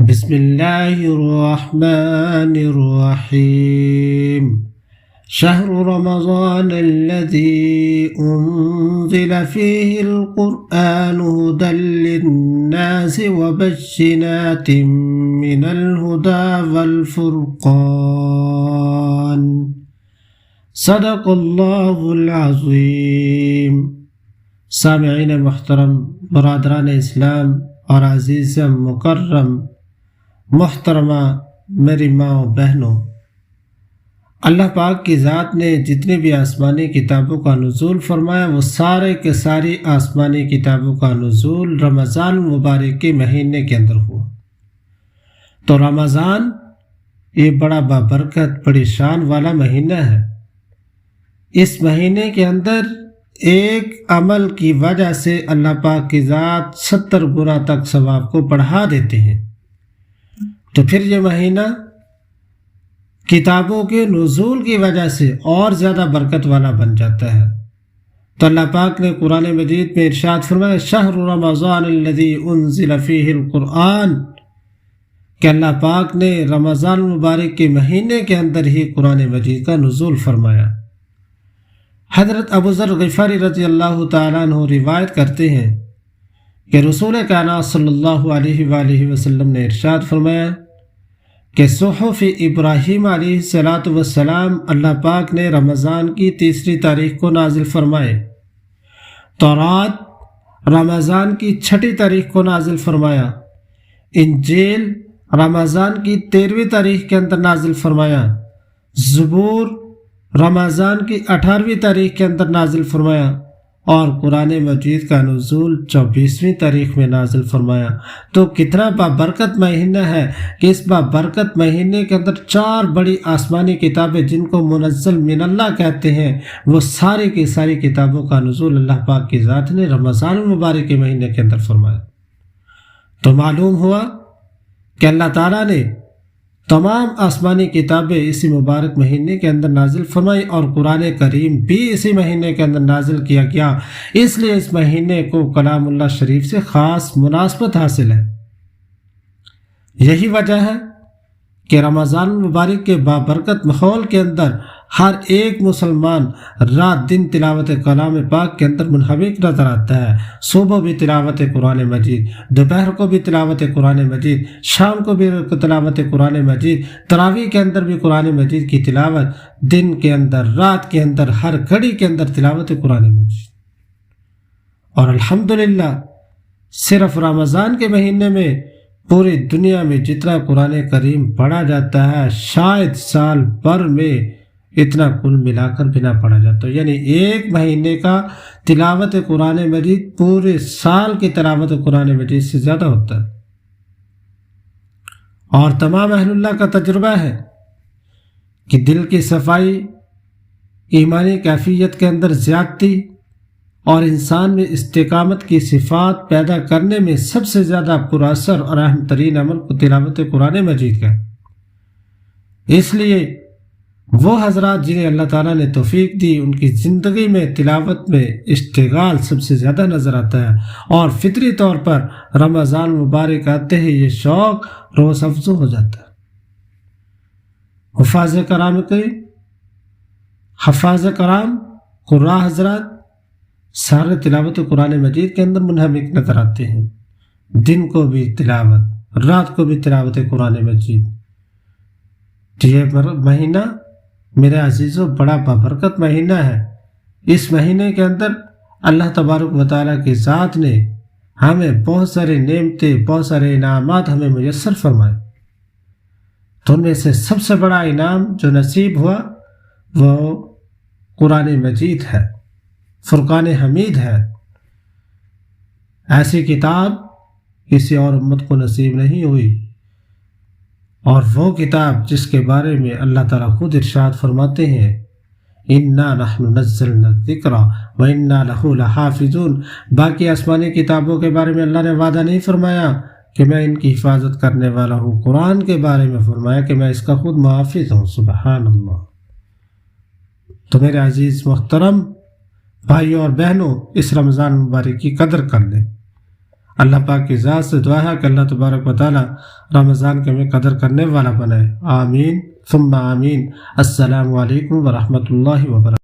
بسم اللہ الرحمن الرحیم شہر رمضان الذي انزل فيه القرآن هدى للناس وبشرات من الهدى والفرقان صدق اللہ العظیم۔ سامعین محترم، برادران اسلام اور عزیز مکرم محترمہ میری ماں و بہنوں، اللہ پاک کی ذات نے جتنی بھی آسمانی کتابوں کا نزول فرمایا وہ سارے کے ساری آسمانی کتابوں کا نزول رمضان مبارک کے مہینے کے اندر ہوا۔ تو رمضان یہ بڑا بابرکت، بڑی شان والا مہینہ ہے۔ اس مہینے کے اندر ایک عمل کی وجہ سے اللہ پاک کی ذات 70 گنا تک ثواب کو بڑھا دیتے ہیں۔ تو پھر یہ مہینہ کتابوں کے نزول کی وجہ سے اور زیادہ برکت والا بن جاتا ہے۔ تو اللہ پاک نے قرآن مجید میں ارشاد فرمایا شہر رمضان الذی انزل فیہ القرآن، کہ اللہ پاک نے رمضان مبارک کے مہینے کے اندر ہی قرآن مجید کا نزول فرمایا۔ حضرت ابو ذر غفاری رضی اللہ تعالیٰ عنہ روایت کرتے ہیں کہ رسول کائنات صلی اللہ علیہ وآلہ وسلم نے ارشاد فرمایا کہ صحف ابراہیم علیہ السلام اللہ پاک نے رمضان کی 3 تاریخ کو نازل فرمائے، تورات رمضان کی 6 تاریخ کو نازل فرمایا، انجیل رمضان کی 13ویں تاریخ کے اندر نازل فرمایا، زبور رمضان کی 18ویں تاریخ کے اندر نازل فرمایا، اور قرآن مجید کا نزول 24ویں تاریخ میں نازل فرمایا۔ تو کتنا بابرکت مہینہ ہے کہ اس بابرکت مہینے کے اندر 4 بڑی آسمانی کتابیں جن کو منزل من اللہ کہتے ہیں، وہ ساری کی ساری کتابوں کا نزول اللہ پاک کی ذات نے رمضان المبارک کے مہینے کے اندر فرمایا۔ تو معلوم ہوا کہ اللہ تعالیٰ نے تمام آسمانی کتابیں اسی مبارک مہینے کے اندر نازل فرمائی، اور قرآن کریم بھی اسی مہینے کے اندر نازل کیا گیا۔ اس لیے اس مہینے کو کلام اللہ شریف سے خاص مناسبت حاصل ہے۔ یہی وجہ ہے کہ رمضان مبارک کے بابرکت ماحول کے اندر ہر ایک مسلمان رات دن تلاوت کلام پاک کے اندر منہمک نظر آتا ہے۔ صبح بھی تلاوت قرآن مجید، دوپہر کو بھی تلاوت قرآن مجید، شام کو بھی تلاوت قرآن مجید، تراویح کے اندر بھی قرآن مجید کی تلاوت، دن کے اندر، رات کے اندر، ہر گھڑی کے اندر تلاوت قرآن مجید۔ اور الحمدللہ صرف رمضان کے مہینے میں پوری دنیا میں جتنا قرآن کریم پڑھا جاتا ہے شاید سال بھر میں اتنا کل ملا کر بھی نہ پڑھا جاتا، یعنی ایک مہینے کا تلاوت قرآن مجید پورے سال کی تلاوت قرآن مجید سے زیادہ ہوتا ہے۔ اور تمام اہل اللہ کا تجربہ ہے کہ دل کی صفائی، ایمانی کیفیت کے اندر زیادتی اور انسان میں استقامت کی صفات پیدا کرنے میں سب سے زیادہ پر اثر اور اہم ترین عمل کو تلاوت قرآن مجید کا ہے۔ اس لیے وہ حضرات جنہیں اللہ تعالیٰ نے توفیق دی ان کی زندگی میں تلاوت میں اشتغال سب سے زیادہ نظر آتا ہے، اور فطری طور پر رمضان مبارک آتے ہی یہ شوق روز افزوں ہو جاتا ہے۔ حفاظ کرام قراء حضرات سارے تلاوت قرآن مجید کے اندر منہمک نظر آتے ہیں، دن کو بھی تلاوت، رات کو بھی تلاوت قرآن مجید۔ یہ مہینہ میرے عزیزوں بڑا بابرکت مہینہ ہے۔ اس مہینے کے اندر اللہ تبارک و تعالیٰ کی ذات نے ہمیں بہت سارے نعمتیں، بہت سارے انعامات ہمیں میسر فرمائے۔ تو ان میں سے سب سے بڑا انعام جو نصیب ہوا وہ قرآن مجید ہے، فرقان حمید ہے۔ ایسی کتاب کسی اور امت کو نصیب نہیں ہوئی، اور وہ کتاب جس کے بارے میں اللہ تعالیٰ خود ارشاد فرماتے ہیں اِنَّا نَحْنُ نَزَّلْنَا الذِّكْرَ وَإِنَّا لَهُ لَحَافِظُونَ۔ باقی آسمانی کتابوں کے بارے میں اللہ نے وعدہ نہیں فرمایا کہ میں ان کی حفاظت کرنے والا ہوں، قرآن کے بارے میں فرمایا کہ میں اس کا خود محافظ ہوں۔ سبحان اللہ۔ تو میرے عزیز محترم بھائیوں اور بہنوں، اس رمضان مبارک کی قدر کر لیں۔ اللہ پاک کی ذات سے دعا ہے کہ اللہ تبارک و تعالی رمضان کے میں قدر کرنے والا بنائے. آمین ثم آمین. السلام علیکم ورحمۃ اللہ وبرکاتہ.